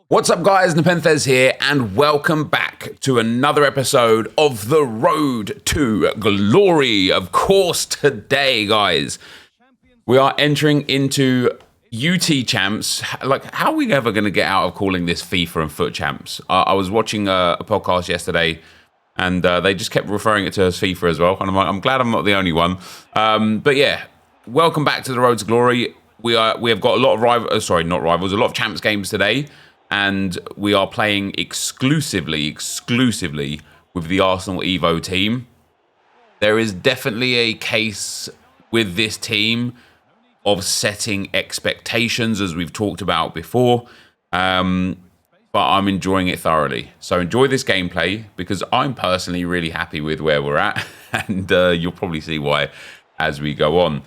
What's up, guys? NepentheZ here, and welcome back to another episode of The Road to Glory. Of course, today, guys, we are entering into UT Champs. Like, how are we ever going to get out of calling this FIFA and Foot Champs? I was watching a podcast yesterday, and they just kept referring it to as FIFA as well. And I'm glad I'm not the only one. But yeah, welcome back to The Road to Glory. We have got a lot of a lot of Champs games today. And we are playing exclusively with the Arsenal Evo team. There is definitely a case with this team of setting expectations, as we've talked about before. But I'm enjoying it thoroughly. So enjoy this gameplay, because I'm personally really happy with where we're at. And you'll probably see why as we go on.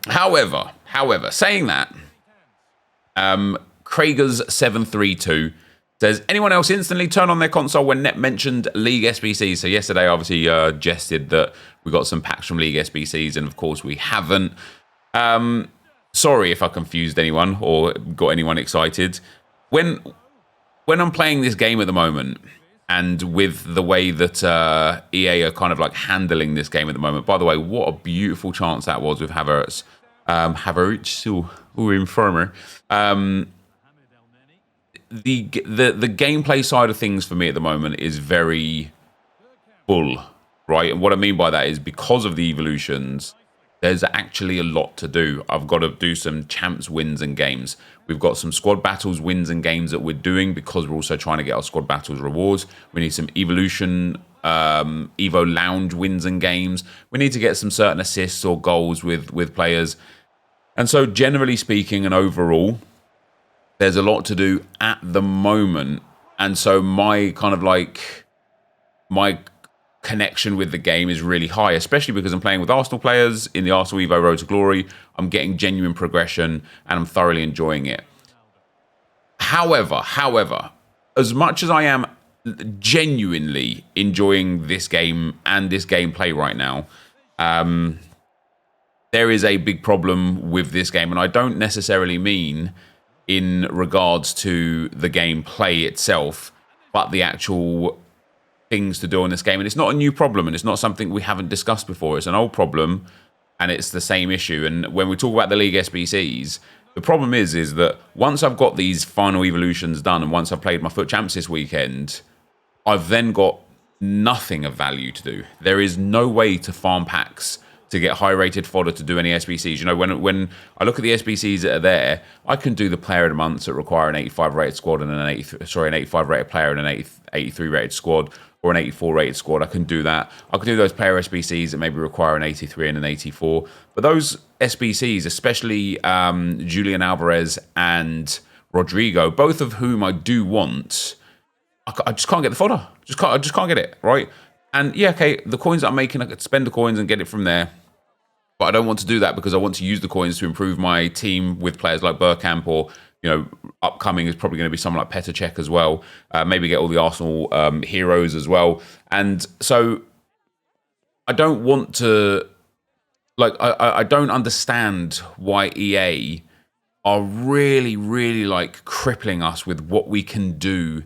However, saying that... Kragers732 says, anyone else instantly turn on their console when Net mentioned League SBCs? So yesterday, obviously, jested that we got some packs from League SBCs, and of course we haven't. Sorry if I confused anyone or got anyone excited. When I'm playing this game at the moment, and with the way that EA are kind of like handling this game at the moment, by the way, what a beautiful chance that was with Havertz. Informer. The gameplay side of things for me at the moment is very full, right? And what I mean by that is, because of the evolutions, there's actually a lot to do. I've got to do some champs wins and games. We've got some squad battles wins and games that we're doing, because we're also trying to get our squad battles rewards. We need some evolution Evo lounge wins and games. We need to get some certain assists or goals with players. And so generally speaking and overall, there's a lot to do at the moment. And so my connection with the game is really high, especially because I'm playing with Arsenal players in the Arsenal Evo Road to Glory. I'm getting genuine progression and I'm thoroughly enjoying it. However, as much as I am genuinely enjoying this game and this gameplay right now, there is a big problem with this game. And I don't necessarily mean in regards to the gameplay itself, but the actual things to do in this game. And it's not a new problem, and it's not something we haven't discussed before. It's an old problem, and it's the same issue. And when we talk about the League SBCs, the problem is that once I've got these final evolutions done, and once I've played my Foot Champs this weekend, I've then got nothing of value to do. There is no way to farm packs to get high-rated fodder to do any SBCs. You know, when I look at the SBCs that are there, I can do the player of the months that require an 85-rated squad and an 85-rated player and an 83-rated squad, or an 84-rated squad. I can do that. I can do those player SBCs that maybe require an 83 and an 84. But those SBCs, especially Julian Alvarez and Rodrigo, both of whom I do want, I just can't get the fodder. I just can't get it, right? And yeah, okay, the coins that I'm making, I could spend the coins and get it from there. But I don't want to do that, because I want to use the coins to improve my team with players like Bergkamp, or, you know, upcoming is probably going to be someone like Petr Cech as well. Maybe get all the Arsenal heroes as well. And so I don't want to, like, I don't understand why EA are really, really like crippling us with what we can do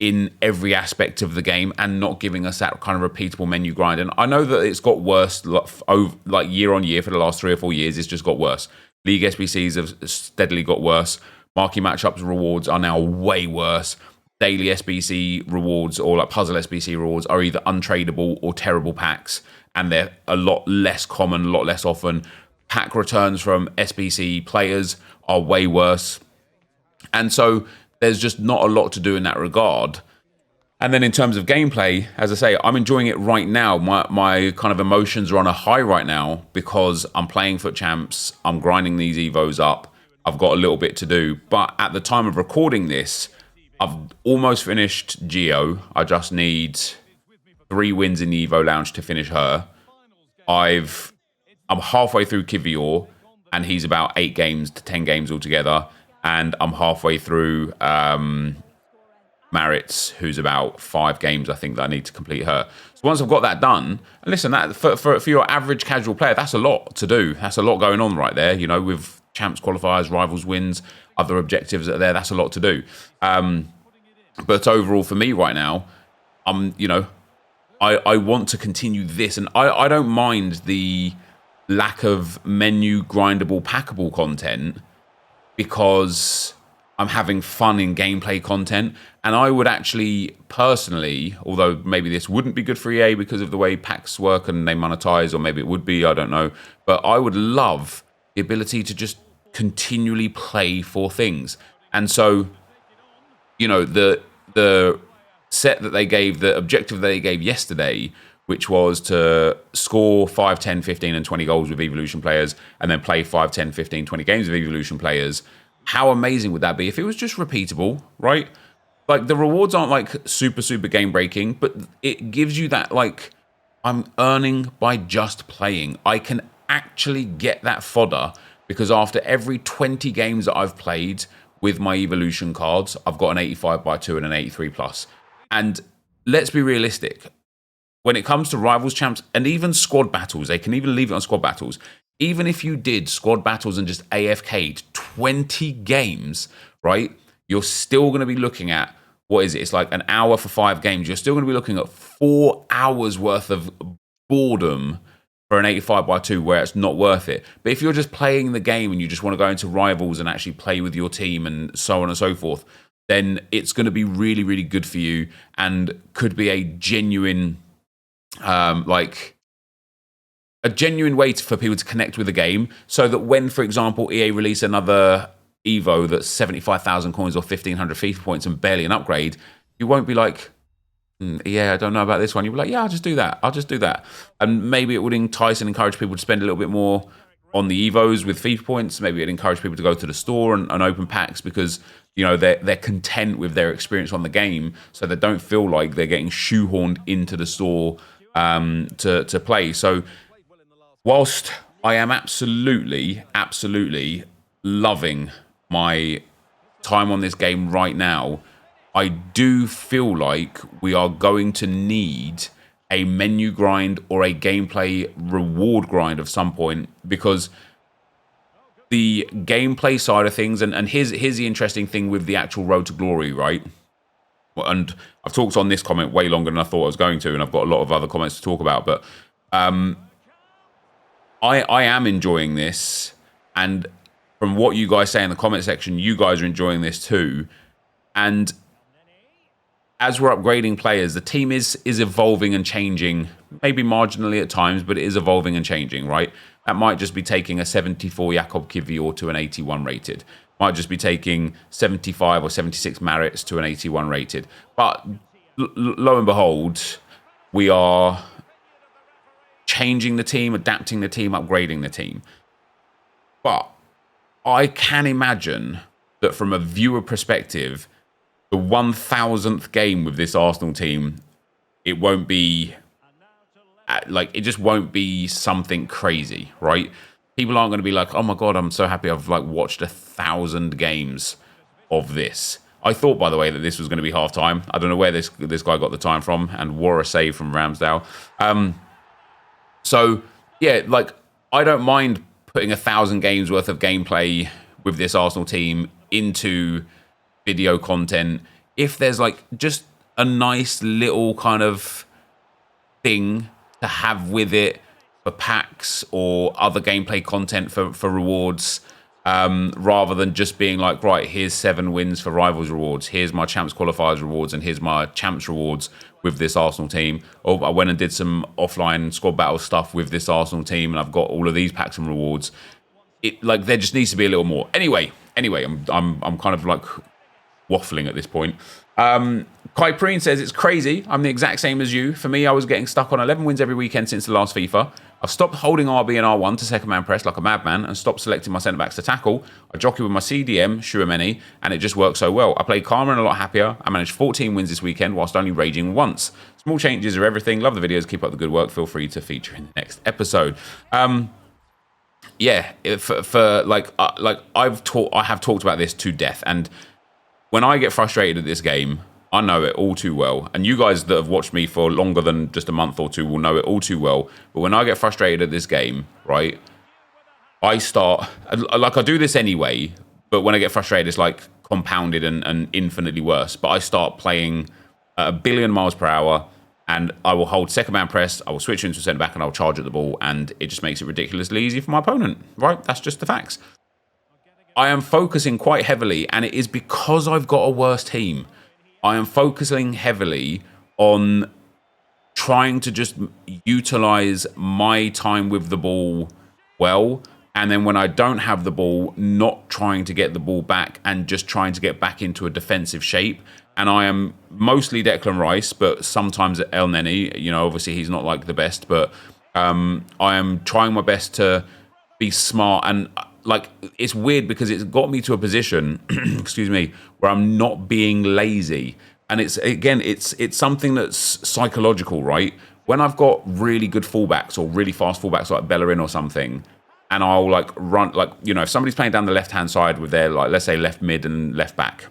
in every aspect of the game, and not giving us that kind of repeatable menu grind. And I know that it's got worse, like year on year for the last 3 or 4 years. It's just got worse. League SBCs have steadily got worse. Marquee matchups rewards are now way worse. Daily SBC rewards, or like puzzle SBC rewards, are either untradeable or terrible packs, and they're a lot less common, a lot less often. Pack returns from SBC players are way worse. And so there's just not a lot to do in that regard. And then in terms of gameplay, as I say, I'm enjoying it right now. My kind of emotions are on a high right now, because I'm playing Foot Champs, I'm grinding these Evos up, I've got a little bit to do. But at the time of recording this, I've almost finished Geo. I just need 3 wins in the Evo Lounge to finish her. I'm halfway through Kivior, and he's about 8 games to 10 games altogether. And I'm halfway through Maritz, who's about 5 games, I think, that I need to complete her. So once I've got that done, and listen, that for your average casual player, that's a lot to do. That's a lot going on right there, you know, with champs qualifiers, rivals wins. other objectives that are there. That's a lot to do. But overall, for me right now, I want to continue this, and I don't mind the lack of menu grindable packable content because I'm having fun in gameplay content. And I would actually personally, although maybe this wouldn't be good for EA because of the way packs work and they monetize, or maybe it would be, I don't know, but I would love the ability to just continually play for things. And so, the set that they gave, the objective that they gave yesterday, which was to score 5, 10, 15, and 20 goals with Evolution players, and then play 5, 10, 15, 20 games with Evolution players. How amazing would that be if it was just repeatable, right? Like, the rewards aren't, like, super, super game-breaking, but it gives you that, like, I'm earning by just playing. I can actually get that fodder because after every 20 games that I've played with my Evolution cards, I've got an 85/2 and an 83+. And let's be realistic. When it comes to Rivals Champs and even squad battles, they can even leave it on squad battles. Even if you did squad battles and just AFK'd 20 games, right, you're still going to be looking at, what is it? It's like an hour for 5 games. You're still going to be looking at 4 hours worth of boredom for an 85/2 where it's not worth it. But if you're just playing the game and you just want to go into Rivals and actually play with your team and so on and so forth, then it's going to be really, really good for you and could be a genuine, a genuine way for people to connect with the game, so that when, for example, EA release another Evo that's 75,000 coins or 1,500 FIFA points and barely an upgrade, you won't be like, EA, I don't know about this one. You'll be like, yeah, I'll just do that. And maybe it would entice and encourage people to spend a little bit more on the Evos with FIFA points. Maybe it'd encourage people to go to the store and open packs because, they're content with their experience on the game, so they don't feel like they're getting shoehorned into the store to play. So whilst I am absolutely loving my time on this game right now, I do feel like we are going to need a menu grind or a gameplay reward grind of some point, because the gameplay side of things, and here's the interesting thing with the actual Road to Glory, right? And I've talked on this comment way longer than I thought I was going to, and I've got a lot of other comments to talk about, but I am enjoying this, and from what you guys say in the comment section, you guys are enjoying this too. And as we're upgrading players, the team is evolving and changing, maybe marginally at times, but it is evolving and changing, right? That might just be taking a 74 Jakob Kivior to an 81 rated. Might just be taking 75 or 76 Marits to an 81 rated. But lo and behold, we are changing the team, adapting the team, upgrading the team. But I can imagine that from a viewer perspective, the 1,000th game with this Arsenal team, it won't be it just won't be something crazy, right? People aren't going to be like, oh my God, I'm so happy I've watched 1,000 games of this. I thought, by the way, that this was going to be half time. I don't know where this guy got the time from, and wore a save from Ramsdale. So yeah, I don't mind putting 1,000 games worth of gameplay with this Arsenal team into video content if there's just a nice little kind of thing to have with it for packs or other gameplay content for rewards, rather than just being like, right, here's 7 wins for Rivals rewards, here's my Champs Qualifiers rewards, and here's my Champs rewards with this Arsenal team. Or I went and did some offline squad battle stuff with this Arsenal team, and I've got all of these packs and rewards. There just needs to be a little more. Anyway, I'm kind of waffling at this point. Kai Preen says, it's crazy. I'm the exact same as you. For me, I was getting stuck on 11 wins every weekend since the last FIFA. I've stopped holding RB and R1 to second man press like a madman and stopped selecting my centre-backs to tackle. I jockey with my CDM, Shuameni, and it just works so well. I played calmer and a lot happier. I managed 14 wins this weekend whilst only raging once. Small changes are everything. Love the videos. Keep up the good work. Feel free to feature in the next episode. Yeah, I have talked about this to death, and when I get frustrated at this game, I know it all too well. And you guys that have watched me for longer than just a month or two will know it all too well. But when I get frustrated at this game, right, I start, I do this anyway, But when I get frustrated, it's like compounded and infinitely worse. But I start playing at 1 billion miles per hour, and I will hold second man press, I will switch into a centre back, and I'll charge at the ball, and it just makes it ridiculously easy for my opponent, right? That's just the facts. I am focusing quite heavily, and it is because I've got a worse team. I am focusing heavily on trying to just utilize my time with the ball well, and then when I don't have the ball, not trying to get the ball back and just trying to get back into a defensive shape. And I am mostly Declan Rice, but sometimes El Neni. You know, obviously he's not like the best, but I am trying my best to be smart. And like, it's weird because it's got me to a position, excuse me, where I'm not being lazy. And it's, again, it's something that's psychological, right? When I've got really good fullbacks or really fast fullbacks like Bellerin or something, and I'll like run, like, you know, if somebody's playing down the left-hand side with their, like, let's say left mid and left back,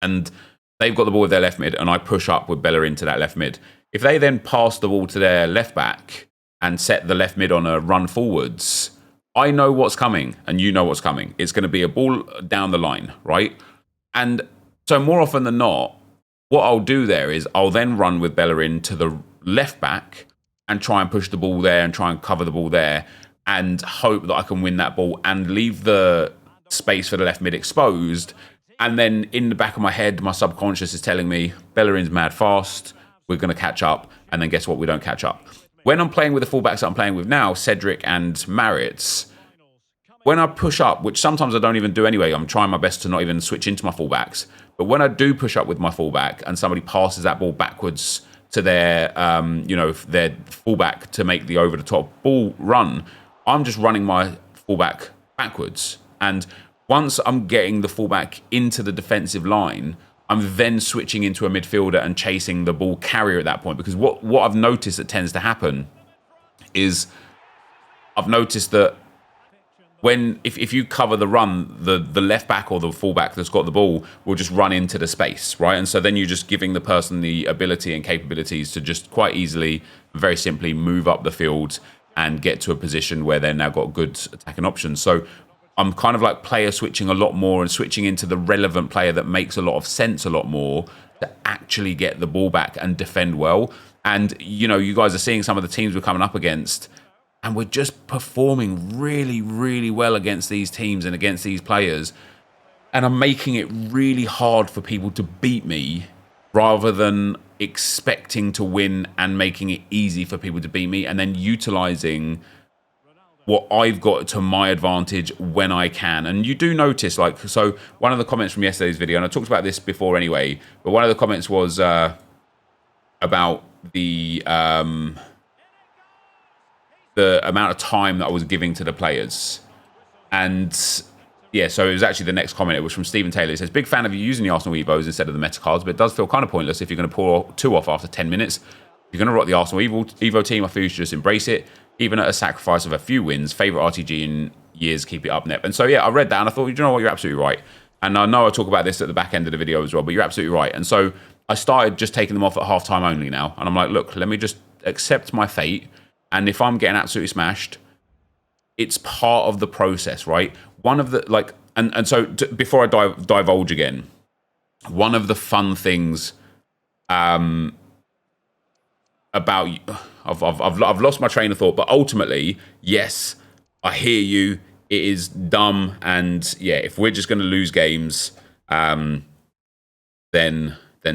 and they've got the ball with their left mid, and I push up with Bellerin to that left mid. If they then pass the ball to their left back and set the left mid on a run forwards, I know what's coming, and you know what's coming. It's going to be a ball down the line, right? And so more often than not, what I'll do there is I'll then run with Bellerin to the left back and try and push the ball there and try and cover the ball there and hope that I can win that ball and leave the space for the left mid exposed. And then in the back of my head, my subconscious is telling me, Bellerin's mad fast, we're going to catch up. And then guess what? We don't catch up. When I'm playing with the fullbacks that I'm playing with now, Cedric and Maritz, when I push up, which sometimes I don't even do anyway, I'm trying my best to not even switch into my fullbacks. But when I do push up with my fullback and somebody passes that ball backwards to their, their fullback to make the over-the-top ball run, I'm just running my fullback backwards. And once I'm getting the fullback into the defensive line, I'm then switching into a midfielder and chasing the ball carrier at that point. Because what I've noticed that tends to happen is I've noticed that if you cover the run, the left back or the fullback that's got the ball will just run into the space, right? And so then you're just giving the person the ability and capabilities to just quite easily, very simply move up the field and get to a position where they've now got good attacking options. So I'm kind of like player switching a lot more and switching into the relevant player that makes a lot of sense a lot more to actually get the ball back and defend well. And, you know, you guys are seeing some of the teams we're coming up against, and we're just performing really, really well against these teams and against these players. And I'm making it really hard for people to beat me rather than expecting to win and making it easy for people to beat me and then utilizing what I've got to my advantage when I can. And you do notice, like, so one of the comments from yesterday's video, and I talked about this before anyway, but one of the comments was about the amount of time that I was giving to the players. And yeah, so it was actually the next comment. It was from Stephen Taylor. It says, big fan of you using the Arsenal Evos instead of the meta cards, but it does feel kind of pointless if you're going to pull 2 off after 10 minutes. If you're going to rock the Arsenal Evo team, I feel you should just embrace it, even at a sacrifice of a few wins. Favourite RTG in years, keep it up, Nep. And so yeah, I read that and I thought, you know what, you're absolutely right. And I know I talk about this at the back end of the video as well, but you're absolutely right. And so I started just taking them off at half-time only now. And I'm like, look, let me just accept my fate. And if I'm getting absolutely smashed, it's part of the process, right? One of the, like, and so before I divulge again, one of the fun things about, I've lost my train of thought, but ultimately, yes, I hear you. It is dumb. And yeah, if we're just going to lose games, then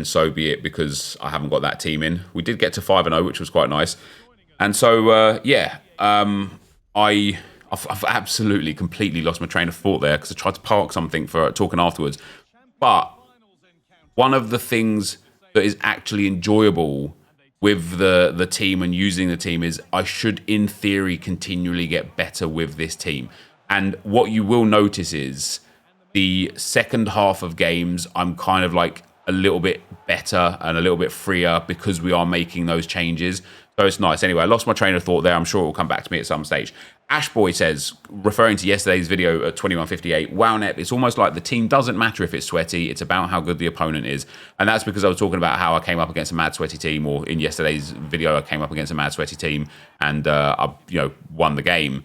so be it, because I haven't got that team in. We did get to 5-0, which was quite nice. And so, I've absolutely, completely lost my train of thought there because I tried to park something for talking afterwards. But one of the things that is actually enjoyable with the team and using the team is I should, in theory, continually get better with this team. And what you will notice is the second half of games, I'm kind of like a little bit better and a little bit freer because we are making those changes. So it's nice. Anyway, I lost my train of thought there. I'm sure it will come back to me at some stage. Ashboy says, referring to yesterday's video at 21:58, wow, Nep, it's almost like the team doesn't matter if it's sweaty. It's about how good the opponent is. And that's because I was talking about how I came up against a mad sweaty team, or in yesterday's video, I came up against a mad sweaty team and I won the game.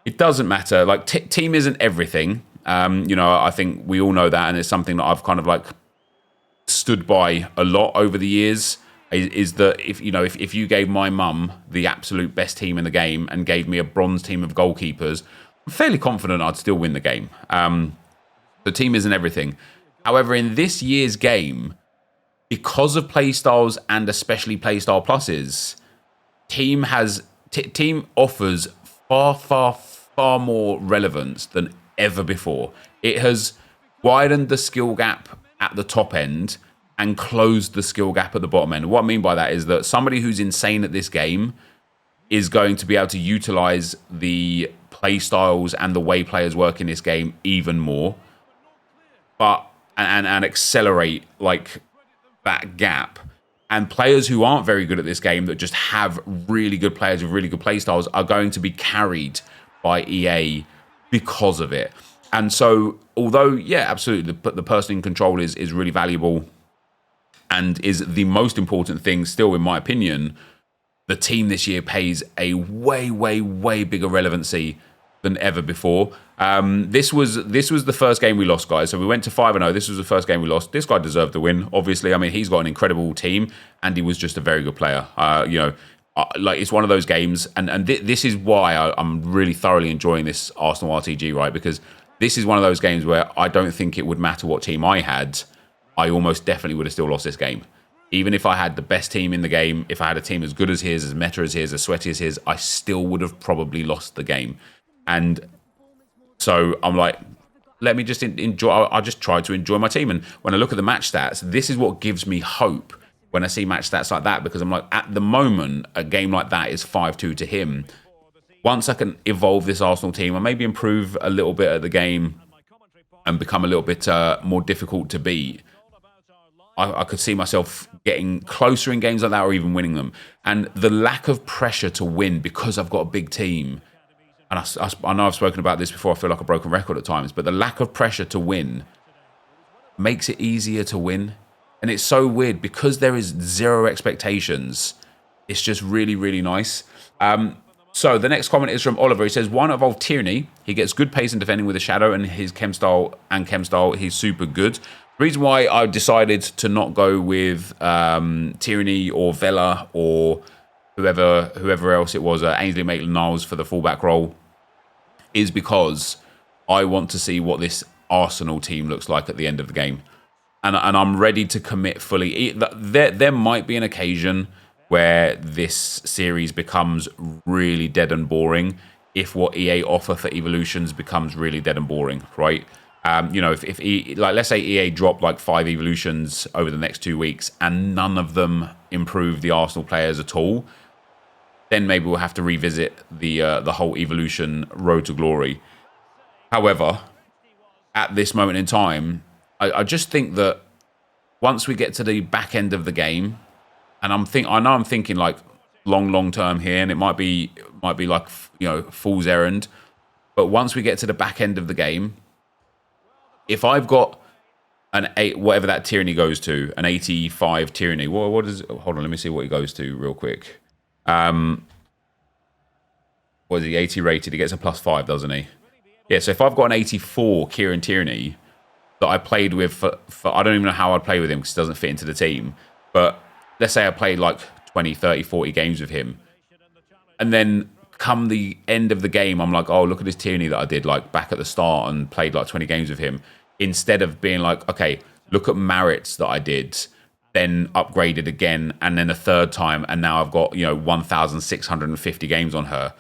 It doesn't matter. Like, team isn't everything. You know, I think we all know that, and it's something that I've kind of like stood by a lot over the years. Is that if you gave my mum the absolute best team in the game and gave me a bronze team of goalkeepers, I'm fairly confident I'd still win the game. The team isn't everything. However, in this year's game, because of playstyles and especially playstyle pluses, team offers far more relevance than ever before. It has widened the skill gap at the top end and closed the skill gap at the bottom end. What I mean by that is that somebody who's insane at this game is going to be able to utilize the play styles and the way players work in this game even more, and accelerate like that gap. And players who aren't very good at this game, that just have really good players with really good play styles, are going to be carried by EA because of it. And so, although, yeah, absolutely, the person in control is really valuable and is the most important thing still, in my opinion, the team this year pays a way bigger relevancy than ever before. This was the first game we lost, guys. So we went to 5-0. This was the first game we lost. This guy deserved the win, obviously. I mean, he's got an incredible team, and he was just a very good player. Like, it's one of those games, and this is why I'm really thoroughly enjoying this Arsenal RTG, right? Because this is one of those games where I don't think it would matter what team I had. I almost definitely would have still lost this game. Even if I had the best team in the game, if I had a team as good as his, as meta as his, as sweaty as his, I still would have probably lost the game. And so I'm like, let me just enjoy. I just try to enjoy my team. And when I look at the match stats, this is what gives me hope when I see match stats like that, because I'm like, at the moment, a game like that is 5-2 to him. Once I can evolve this Arsenal team, or maybe improve a little bit at the game and become a little bit more difficult to beat, I could see myself getting closer in games like that, or even winning them. And the lack of pressure to win because I've got a big team, and I know I've spoken about this before, I feel like a broken record at times, but the lack of pressure to win makes it easier to win. And it's so weird because there is zero expectations. It's just really nice. So the next comment is from Oliver. He says, one of Tierney. He gets good pace and defending with a shadow, and his chem style, he's super good. The reason why I decided to not go with Tierney or Vela or whoever else it was, Ainsley Maitland-Niles for the fullback role, is because I want to see what this Arsenal team looks like at the end of the game. And I'm ready to commit fully. There might be an occasion where this series becomes really dead and boring if what EA offer for evolutions becomes really dead and boring, right? If let's say EA drop like 5 evolutions over the next 2 weeks and none of them improve the Arsenal players at all, then maybe we'll have to revisit the whole evolution road to glory. However, at this moment in time, I just think that once we get to the back end of the game, and I'm thinking like long term here, and it might be like, fool's errand, but once we get to the back end of the game, if I've got an 8, whatever that Tierney goes to, an 85 Tierney, what is? Hold on, let me see what he goes to real quick. What is he? 80 rated. He gets a +5, doesn't he? Yeah. So if I've got an 84 Kieran Tierney that I played with for I don't even know how I'd play with him because he doesn't fit into the team, but let's say I played like 20, 30, 40 games with him, and then come the end of the game, I'm like, oh, look at this Tierney that I did like back at the start and played like 20 games with him, instead of being like, okay, look at Maritz that I did, then upgraded again, and then a third time, and now I've got 1,650 games on her.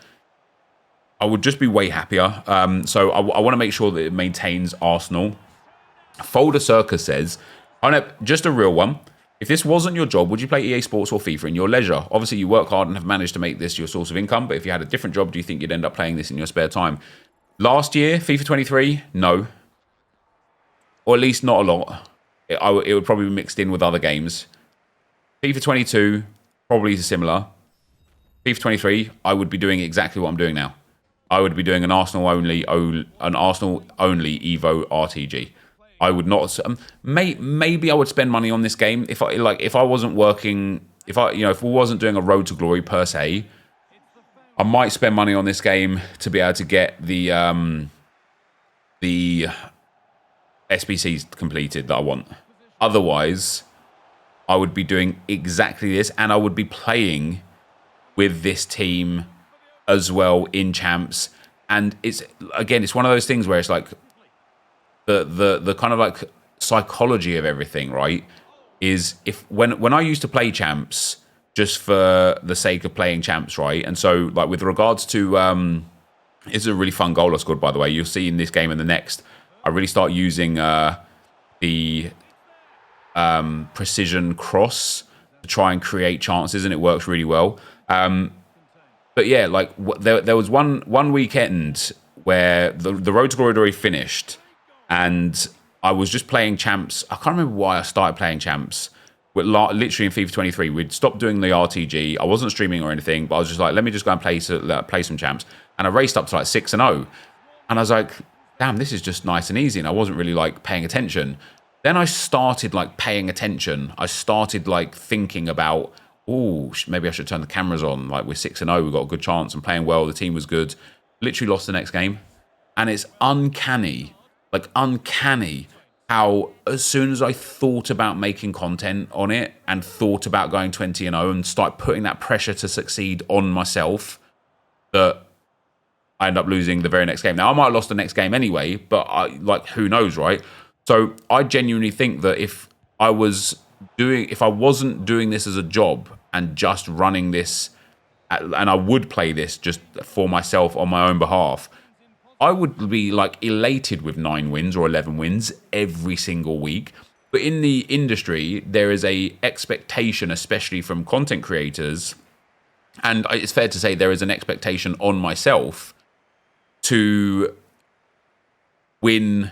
I would just be way happier. So I want to make sure that it maintains Arsenal. Folder Circus says, oh no, just a real one. If this wasn't your job, would you play EA Sports or FIFA in your leisure? Obviously, you work hard and have managed to make this your source of income, but if you had a different job, do you think you'd end up playing this in your spare time? Last year, FIFA 23, no. Or at least not a lot. It would probably be mixed in with other games. FIFA 22, probably similar. FIFA 23, I would be doing exactly what I'm doing now. I would be doing an Arsenal only Evo RTG. I would not. Maybe I would spend money on this game if I wasn't working. If we wasn't doing a road to glory per se, I might spend money on this game to be able to get the the SBCs completed that I want. Otherwise, I would be doing exactly this, and I would be playing with this team as well in champs. And it's one of those things where it's like the kind of like psychology of everything, right? Is if when I used to play champs just for the sake of playing champs, right? And so like with regards to it's a really fun goal I scored, by the way. You'll see in this game and the next, I really start using the precision cross to try and create chances, and it works really well. But yeah, like there was one weekend where the Road to Glory had already finished, and I was just playing champs. I can't remember why I started playing champs. Literally in FIFA 23, we'd stopped doing the RTG. I wasn't streaming or anything, but I was just like, let me just go and play some champs. And I raced up to like 6-0, and I was like, damn, this is just nice and easy. And I wasn't really like paying attention. Then I started like paying attention. I started like thinking about, oh, maybe I should turn the cameras on. Like we're 6-0, we've got a good chance. I'm playing well. The team was good. Literally lost the next game, and it's uncanny. Like uncanny how as soon as I thought about making content on it and thought about going 20-0 and start putting that pressure to succeed on myself, that I end up losing the very next game. Now I might have lost the next game anyway, but who knows, right? So I genuinely think that if I wasn't doing this as a job and just running this, and I would play this just for myself on my own behalf, I would be like elated with 9 wins or 11 wins every single week. But in the industry, there is a expectation, especially from content creators, and it's fair to say there is an expectation on myself to win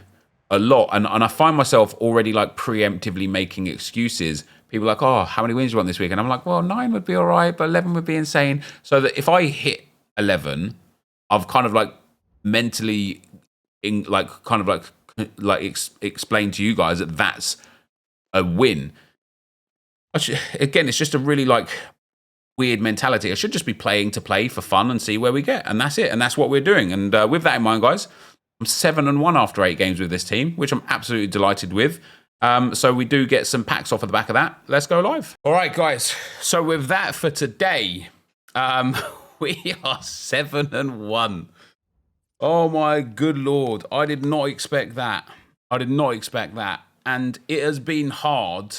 a lot. And I find myself already like preemptively making excuses. People are like, oh, how many wins do you want this week? And I'm like, well, 9 would be all right, but 11 would be insane. So that if I hit 11, I've kind of like mentally explain to you guys that that's a win. Again, it's just a really like weird mentality. I should just be playing to play for fun and see where we get, and that's it. And that's what we're doing. And with that in mind, guys, I'm 7-1 after 8 games with this team, which I'm absolutely delighted with. So we do get some packs off of the back of that. Let's go live. All right, guys. So with that for today, we are 7-1. Oh my good Lord. I did not expect that. And it has been hard,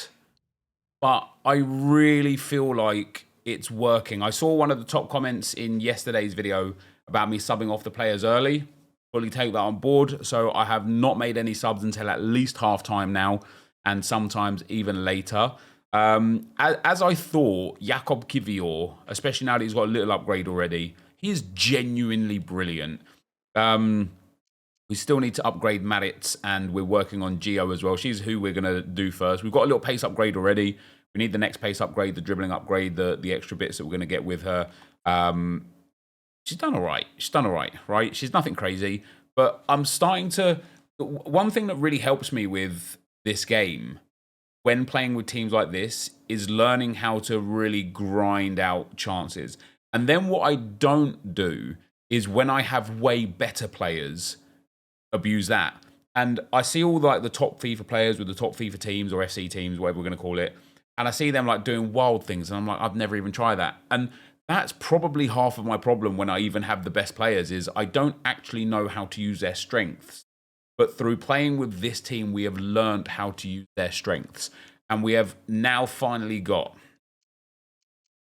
but I really feel like it's working. I saw one of the top comments in yesterday's video about me subbing off the players early. Fully take that on board. So I have not made any subs until at least halftime now, and sometimes even later. As I thought, Jakob Kivior, especially now that he's got a little upgrade already, he is genuinely brilliant. We still need to upgrade Maritz, and we're working on Gio as well. She's who we're going to do first. We've got a little pace upgrade already. We need the next pace upgrade, the dribbling upgrade, the extra bits that we're going to get with her. She's done all right. Right? She's nothing crazy. But I'm starting to... One thing that really helps me with this game when playing with teams like this is learning how to really grind out chances. And then what I don't do is when I have way better players, abuse that. And I see all like the top FIFA players with the top FIFA teams or FC teams, whatever we're going to call it, and I see them like doing wild things, and I'm like, I've never even tried that. And that's probably half of my problem when I even have the best players, is I don't actually know how to use their strengths. But through playing with this team, we have learned how to use their strengths. And we have now finally got...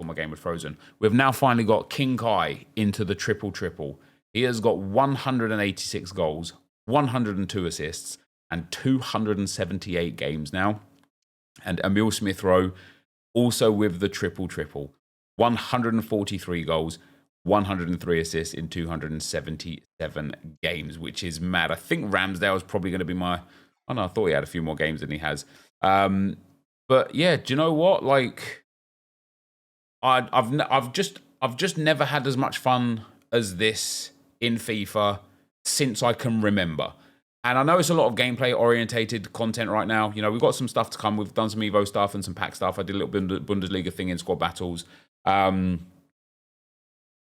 Oh, my game was frozen. We've now finally got King Kai into the triple-triple. He has got 186 goals, 102 assists, and 278 games now. And Emil Smith-Rowe also with the triple-triple. 143 goals, 103 assists in 277 games, which is mad. I think Ramsdale is probably going to be my... Oh, no, I thought he had a few more games than he has. But, yeah, do you know what? Like... I've just never had as much fun as this in FIFA since I can remember. And I know it's a lot of gameplay orientated content right now. You know, we've got some stuff to come. We've done some Evo stuff and some pack stuff. I did a little Bundesliga thing in squad battles. And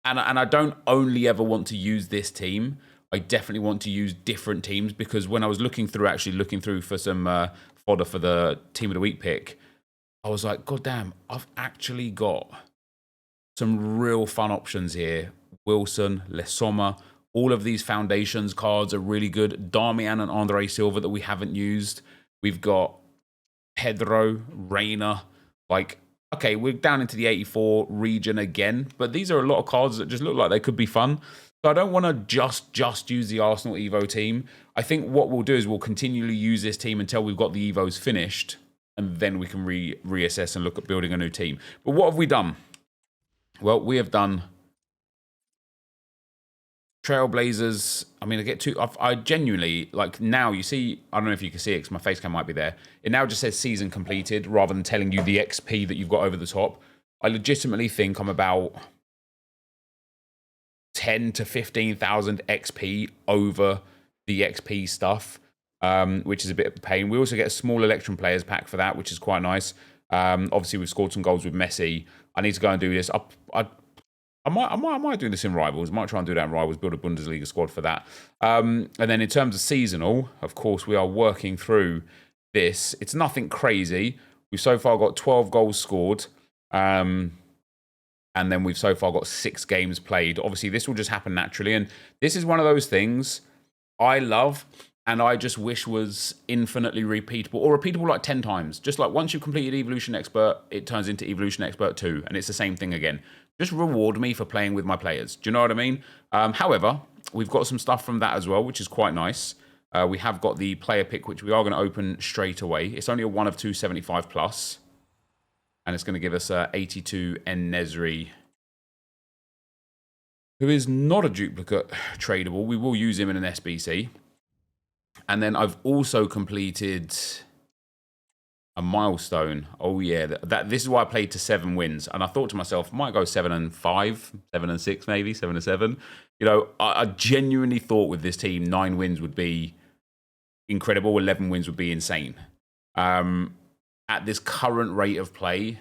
I don't only ever want to use this team. I definitely want to use different teams, because when I was looking through for some fodder for the Team of the Week pick, I was like, God damn, I've actually got some real fun options here. Wilson, Lesoma, all of these foundations cards are really good. Darmian and Andre Silva that we haven't used. We've got Pedro, Reina. Like, okay, we're down into the 84 region again, but these are a lot of cards that just look like they could be fun. So I don't want to just use the Arsenal Evo team. I think what we'll do is we'll continually use this team until we've got the Evos finished, and then we can reassess and look at building a new team. But what have we done? Well, we have done Trailblazers. I mean, I get two. I genuinely, like, now you see, I don't know if you can see it because my face cam might be there. It now just says season completed rather than telling you the XP that you've got over the top. I legitimately think I'm about 10 to 15,000 XP over the XP stuff, which is a bit of a pain. We also get a small Electrum players pack for that, which is quite nice. Obviously, we've scored some goals with Messi. I need to go and do this. I might do this in Rivals. I might try and do that in Rivals, build a Bundesliga squad for that. And then in terms of seasonal, of course, we are working through this. It's nothing crazy. We've so far got 12 goals scored. And then we've so far got 6 games played. Obviously, this will just happen naturally. And this is one of those things I love and I just wish was infinitely repeatable, or repeatable like 10 times. Just like once you've completed Evolution Expert, it turns into Evolution Expert 2, and it's the same thing again. Just reward me for playing with my players. Do you know what I mean? However, we've got some stuff from that as well, which is quite nice. We have got the player pick, which we are going to open straight away. It's only a 1 of 275 plus. And it's going to give us 82 NepentheZ, who is not a duplicate tradable. We will use him in an SBC. And then I've also completed a milestone. Oh yeah, this is why I played to 7 wins. And I thought to myself, I might go 7 and 5, 7 and 6 maybe, 7 and 7. You know, I genuinely thought with this team, 9 wins would be incredible, 11 wins would be insane. At this current rate of play,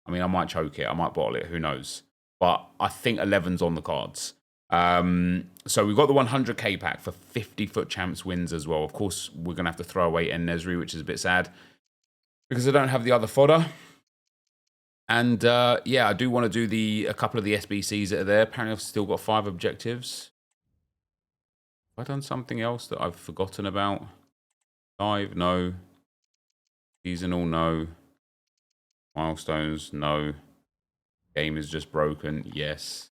I mean, I might choke it, I might bottle it, who knows? But I think 11's on the cards. So we've got the 100k pack for 50 foot champs wins as well. Of course, we're going to have to throw away NepentheZ, which is a bit sad because I don't have the other fodder. And yeah, I do want to do a couple of the SBCs that are there. Apparently, I've still got 5 objectives. Have I done something else that I've forgotten about? 5, no. Seasonal, no. Milestones, no. Game is just broken, yes.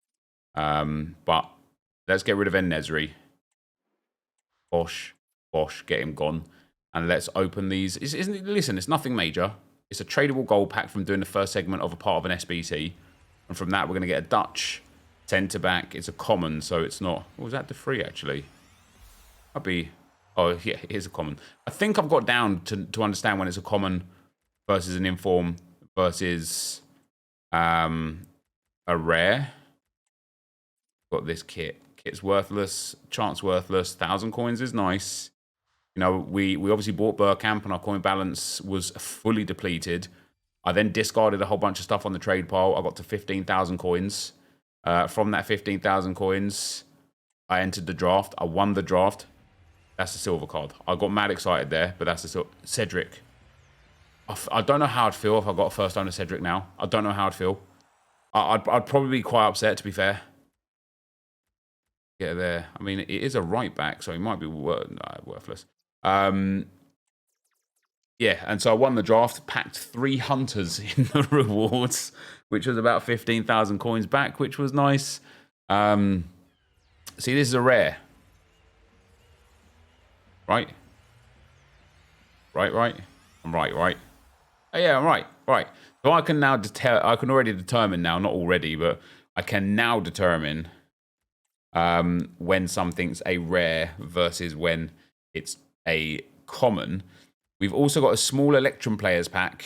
But let's get rid of NepentheZ. Bosh, get him gone. And let's open these. Listen, it's nothing major. It's a tradable gold pack from doing the first segment of a part of an SBC. And from that, we're going to get a Dutch centre-back. It's a common, so it's not... What was that, the free, actually? I'd be... Oh, yeah, it is a common. I think I've got down to understand when it's a common versus an inform versus a rare. Got this kit. Kit's worthless. Chance worthless. 1,000 coins is nice. You know, we obviously bought Burkamp and our coin balance was fully depleted. I then discarded a whole bunch of stuff on the trade pile. I got to 15,000 coins. From that 15,000 coins, I entered the draft. I won the draft. That's a silver card. I got mad excited there, but that's a silver. Cedric. I don't know how I'd feel if I got a first owner Cedric now. I don't know how I'd feel. I'd probably be quite upset, to be fair. Get there. I mean, it is a right back, so he might be worthless. Yeah, and so I won the draft, packed 3 hunters in the rewards, which was about 15,000 coins back, which was nice. See, this is a rare. Right? Right? I'm right? Oh, yeah, I'm right. So I can now I can already determine now, not already, but I can now determine when something's a rare versus when it's a common. We've also got a small Electrum players pack.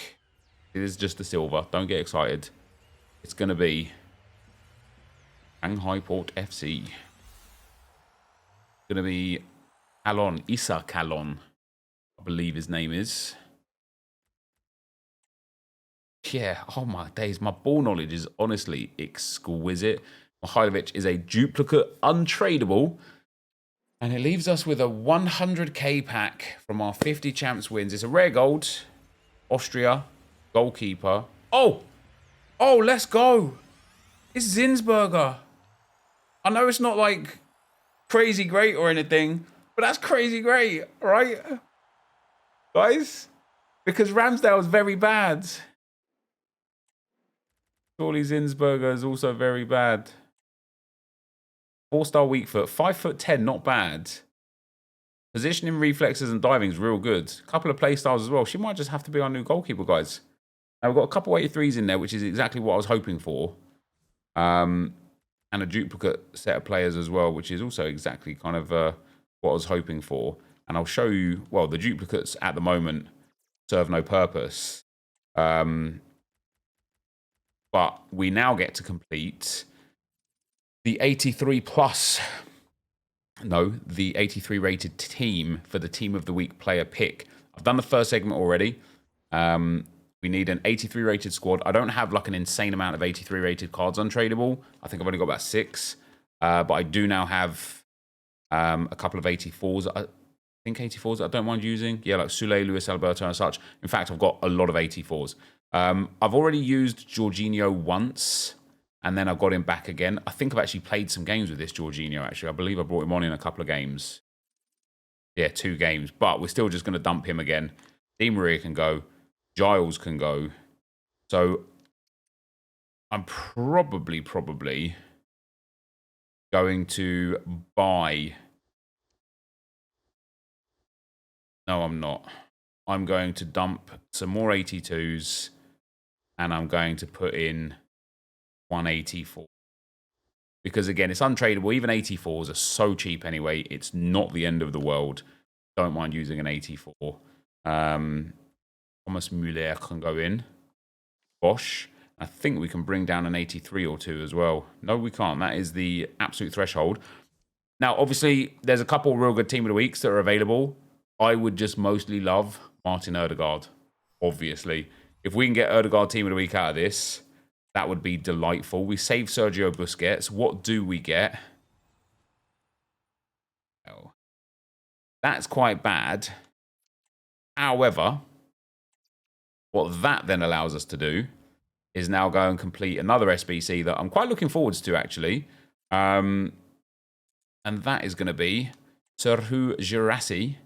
It is just a silver. Don't get excited. It's going to be Shanghai Port FC. It's going to be Isa Kalon, I believe his name is. Yeah, oh my days. My ball knowledge is honestly exquisite. Mihailovic is a duplicate, untradeable. And it leaves us with a 100k pack from our 50 champs wins. It's a rare gold. Austria, goalkeeper. Oh! Oh, let's go! It's Zinsberger. I know it's not like crazy great or anything, but that's crazy great, right? Guys? Because Ramsdale is very bad. Surely Zinsberger is also very bad. 4-star weak foot. 5'10", not bad. Positioning, reflexes, and diving is real good. A couple of play styles as well. She might just have to be our new goalkeeper, guys. Now, we've got a couple 83s in there, which is exactly what I was hoping for. And a duplicate set of players as well, which is also exactly kind of what I was hoping for. And I'll show you, well, the duplicates at the moment serve no purpose. But we now get to complete the 83 plus... No, the 83 rated team for the Team of the Week player pick. I've done the first segment already. We need an 83 rated squad. I don't have like an insane amount of 83 rated cards untradeable. I think I've only got about 6. But I do now have a couple of 84s. I think 84s I don't mind using. Yeah, like Sule, Luis Alberto and such. In fact, I've got a lot of 84s. I've already used Jorginho once. And then I've got him back again. I think I've actually played some games with this Jorginho, actually. I believe I brought him on in a couple of games. Yeah, 2 games. But we're still just going to dump him again. Di Maria can go. Giles can go. So I'm probably going to buy... No, I'm not. I'm going to dump some more 82s. And I'm going to put in 184. Because again, it's untradeable. Even 84s are so cheap anyway. It's not the end of the world. Don't mind using an 84. Thomas Muller can go in. Bosch. I think we can bring down an 83 or 2 as well. No, we can't. That is the absolute threshold. Now, obviously, there's a couple real good Team of the Weeks that are available. I would just mostly love Martin Ødegaard, obviously. If we can get Ødegaard Team of the Week out of this... That would be delightful. We save Sergio Busquets. What do we get? Oh, that's quite bad. However, what that then allows us to do is now go and complete another SBC that I'm quite looking forward to, actually. And that is going to be Serhu Girassi.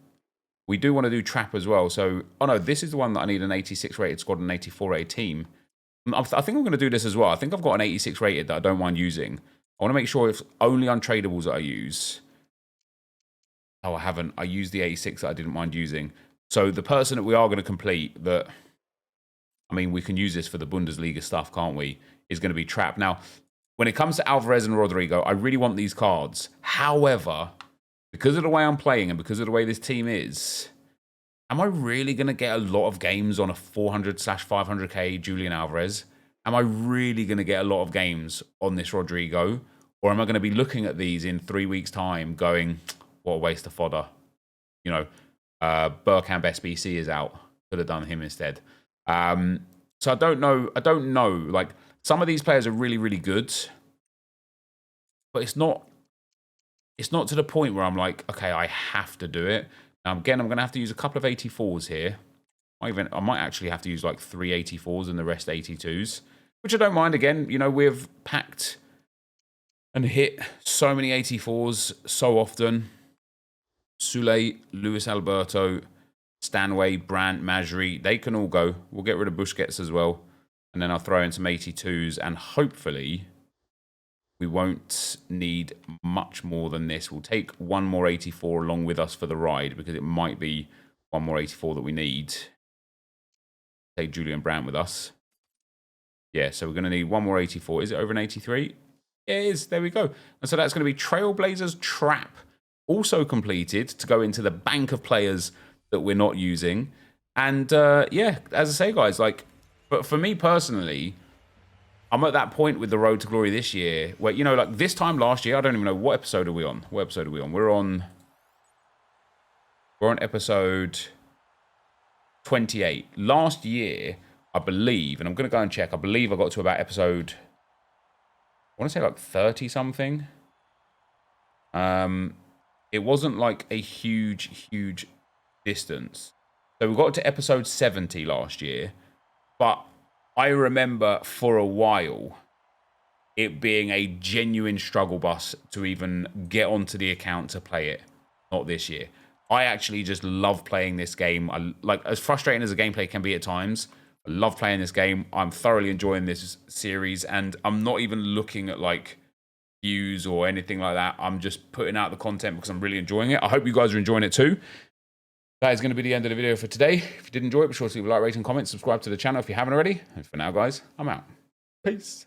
We do want to do Trap as well. So, oh no, this is the one that I need an 86 rated squad and an 84 rated team. I think I'm going to do this as well. I think I've got an 86 rated that I don't mind using. I want to make sure it's only untradables that I use. Oh, I haven't. I used the 86 that I didn't mind using. So the person that we are going to complete that, I mean, we can use this for the Bundesliga stuff, can't we? Is going to be Trap. Now, when it comes to Alvarez and Rodrigo, I really want these cards. However, because of the way I'm playing and because of the way this team is... Am I really going to get a lot of games on a 400/500k Julian Alvarez? Am I really going to get a lot of games on this Rodrigo? Or am I going to be looking at these in 3 weeks' time going, what a waste of fodder? You know, Bergkamp SBC is out. Could have done him instead. So I don't know. Like, some of these players are really, really good. But it's not to the point where I'm like, okay, I have to do it. Now, again, I'm going to have to use a couple of 84s here. I might actually have to use like 3 84s and the rest 82s, which I don't mind. Again, you know, we've packed and hit so many 84s so often. Sule, Luis Alberto, Stanway, Brandt, Majri, they can all go. We'll get rid of Busquets as well. And then I'll throw in some 82s and hopefully... we won't need much more than this. We'll take one more 84 along with us for the ride because it might be one more 84 that we need. Take Julian Brandt with us. Yeah, so we're going to need one more 84. Is it over an 83? Yeah, it is. There we go. And so that's going to be Trailblazers Trap. Also completed to go into the bank of players that we're not using. And yeah, as I say, guys, like, but for me personally... I'm at that point with the Road to Glory this year where, you know, like this time last year, I don't even know, what episode are we on? What episode are we on? We're on episode 28. Last year, I believe, and I'm going to go and check, I believe I got to about episode, I want to say like 30 something. it wasn't like a huge distance. So we got to episode 70 last year, but I remember for a while it being a genuine struggle bus to even get onto the account to play it. Not this year. I actually just love playing this game. Like, as frustrating as the gameplay can be at times, I love playing this game. I'm thoroughly enjoying this series, and I'm not even looking at like views or anything like that. I'm just putting out the content because I'm really enjoying it. I hope you guys are enjoying it too. That is going to be the end of the video for today. If you did enjoy it, be sure to leave a like, rate, and comment. Subscribe to the channel if you haven't already. And for now, guys, I'm out. Peace.